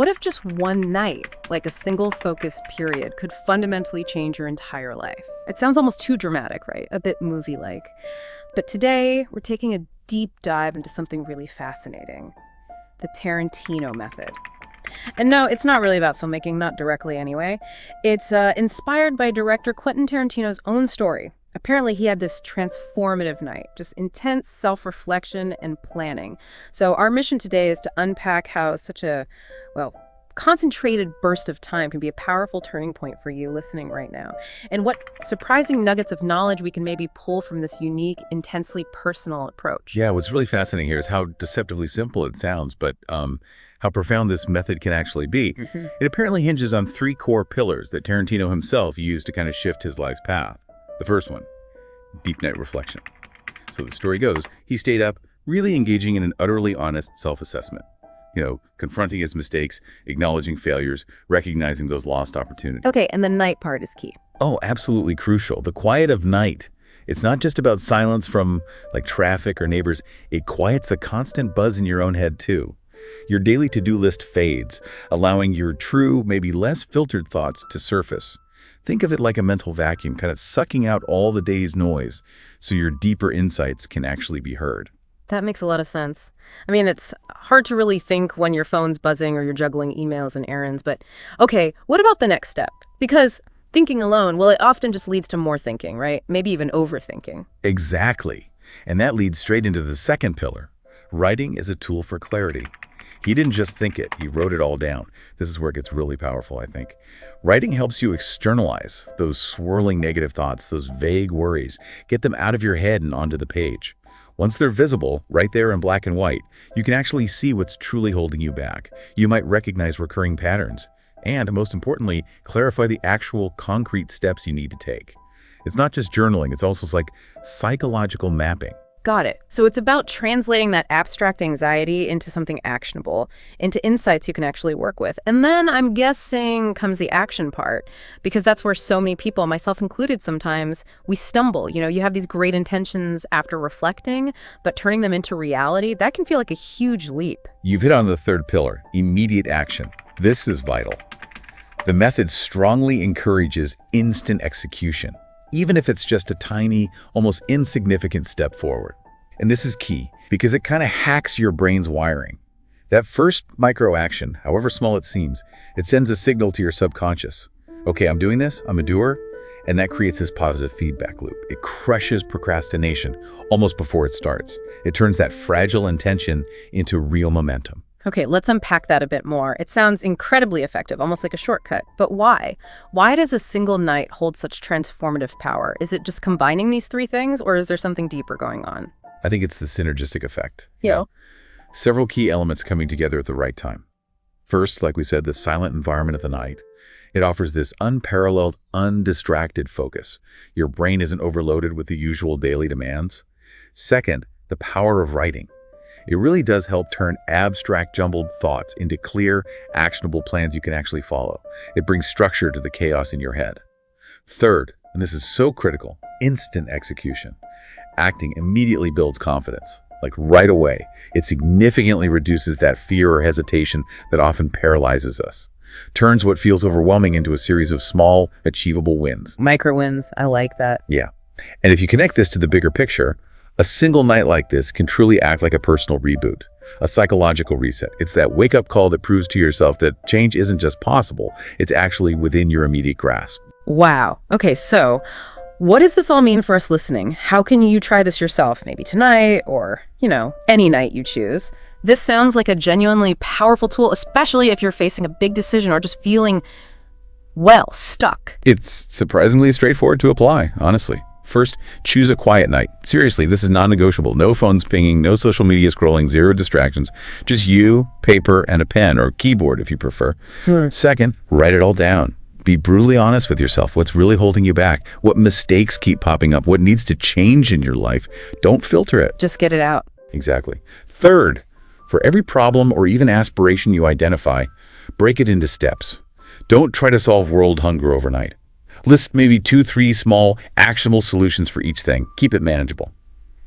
What if just one night, like a single focused period, could fundamentally change your entire life? It sounds almost too dramatic, right? A bit movie-like. But today, we're taking a deep dive into something really fascinating: the Tarantino method. And no, it's not really about filmmaking, not directly anyway. It's inspired by director Quentin Tarantino's own story. Apparently, he had this transformative night, just intense self-reflection and planning. So our mission today is to unpack how such a, well, concentrated burst of time can be a powerful turning point for you listening right now, and what surprising nuggets of knowledge we can maybe pull from this unique, intensely personal approach. Yeah, what's really fascinating here is how deceptively simple it sounds, but how profound this method can actually be. It apparently hinges on three core pillars that Tarantino himself used to kind of shift his life's path. The first one, deep night reflection. So the story goes, he stayed up, really engaging in an utterly honest self-assessment. Confronting his mistakes, acknowledging failures, recognizing those lost opportunities. Okay, and the night part is key. Oh, absolutely crucial. The quiet of night. It's not just about silence from like traffic or neighbors. It quiets the constant buzz in your own head too. Your daily to-do list fades, allowing your true, maybe less filtered thoughts to surface. Think of it like a mental vacuum, kind of sucking out all the day's noise so your deeper insights can actually be heard. That makes a lot of sense. I mean, it's hard to really think when your phone's buzzing or you're juggling emails and errands, but okay, what about the next step? Because thinking alone, well, it often just leads to more thinking, right? Maybe even overthinking. Exactly. And that leads straight into the second pillar. Writing is a tool for clarity. He didn't just think it, he wrote it all down. This is where it gets really powerful, I think. Writing helps you externalize those swirling negative thoughts, those vague worries, get them out of your head and onto the page. Once they're visible, right there in black and white, you can actually see what's truly holding you back. You might recognize recurring patterns, and most importantly, clarify the actual concrete steps you need to take. It's not just journaling, it's also like psychological mapping. Got it. So it's about translating that abstract anxiety into something actionable, into insights you can actually work with. And then I'm guessing comes the action part, because that's where so many people, myself included sometimes, we stumble. You have these great intentions after reflecting, but turning them into reality, that can feel like a huge leap. You've hit on the third pillar, immediate action. This is vital. The method strongly encourages instant execution, even if it's just a tiny, almost insignificant step forward. And this is key, because it kind of hacks your brain's wiring. That first micro action, however small it seems, it sends a signal to your subconscious. Okay, I'm doing this, I'm a doer, and that creates this positive feedback loop. It crushes procrastination almost before it starts. It turns that fragile intention into real momentum. Okay, let's unpack that a bit more. It sounds incredibly effective, almost like a shortcut. But why? Why does a single night hold such transformative power? Is it just combining these three things, or is there something deeper going on? I think it's the synergistic effect. Yeah. Several key elements coming together at the right time. First, like we said, the silent environment of the night. It offers this unparalleled, undistracted focus. Your brain isn't overloaded with the usual daily demands. Second, the power of writing. It really does help turn abstract, jumbled thoughts into clear, actionable plans you can actually follow. It brings structure to the chaos in your head. Third, and this is so critical, instant execution. Acting immediately builds confidence, like right away. It significantly reduces that fear or hesitation that often paralyzes us. Turns what feels overwhelming into a series of small, achievable wins. Micro wins, I like that. Yeah. And if you connect this to the bigger picture, a single night like this can truly act like a personal reboot, a psychological reset. It's that wake-up call that proves to yourself that change isn't just possible, it's actually within your immediate grasp. Wow. Okay, so what does this all mean for us listening? How can you try this yourself, maybe tonight or, any night you choose? This sounds like a genuinely powerful tool, especially if you're facing a big decision or just feeling, stuck. It's surprisingly straightforward to apply, honestly. First, choose a quiet night. Seriously, this is non-negotiable. No phones pinging, no social media scrolling, zero distractions. Just you, paper, and a pen, or keyboard if you prefer. Second, write it all down. Be brutally honest with yourself. What's really holding you back? What mistakes keep popping up? What needs to change in your life? Don't filter it. Just get it out. Exactly. Third, for every problem or even aspiration you identify, break it into steps. Don't try to solve world hunger overnight. List maybe 2-3 small, actionable solutions for each thing. Keep it manageable.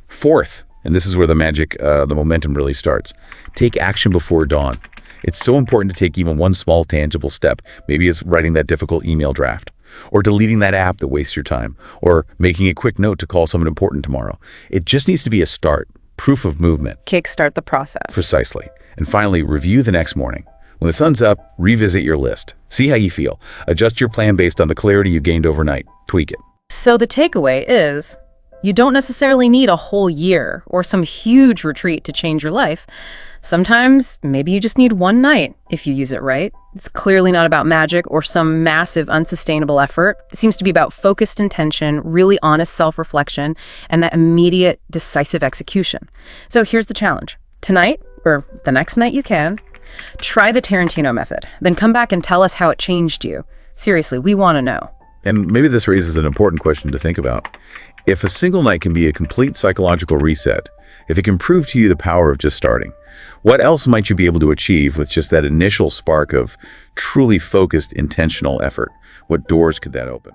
Fourth, and this is where the magic, the momentum really starts, take action before dawn. It's so important to take even one small tangible step. Maybe it's writing that difficult email draft, or deleting that app that wastes your time, or making a quick note to call someone important tomorrow. It just needs to be a start, proof of movement. Kickstart the process. Precisely. And finally, review the next morning. When the sun's up, revisit your list. See how you feel. Adjust your plan based on the clarity you gained overnight. Tweak it. So the takeaway is, you don't necessarily need a whole year or some huge retreat to change your life. Sometimes, maybe you just need one night if you use it right. It's clearly not about magic or some massive, unsustainable effort. It seems to be about focused intention, really honest self-reflection, and that immediate, decisive execution. So here's the challenge. Tonight, or the next night you can, try the Tarantino method. Then come back and tell us how it changed you. Seriously, we want to know. And maybe this raises an important question to think about. If a single night can be a complete psychological reset, if it can prove to you the power of just starting, what else might you be able to achieve with just that initial spark of truly focused, intentional effort? What doors could that open?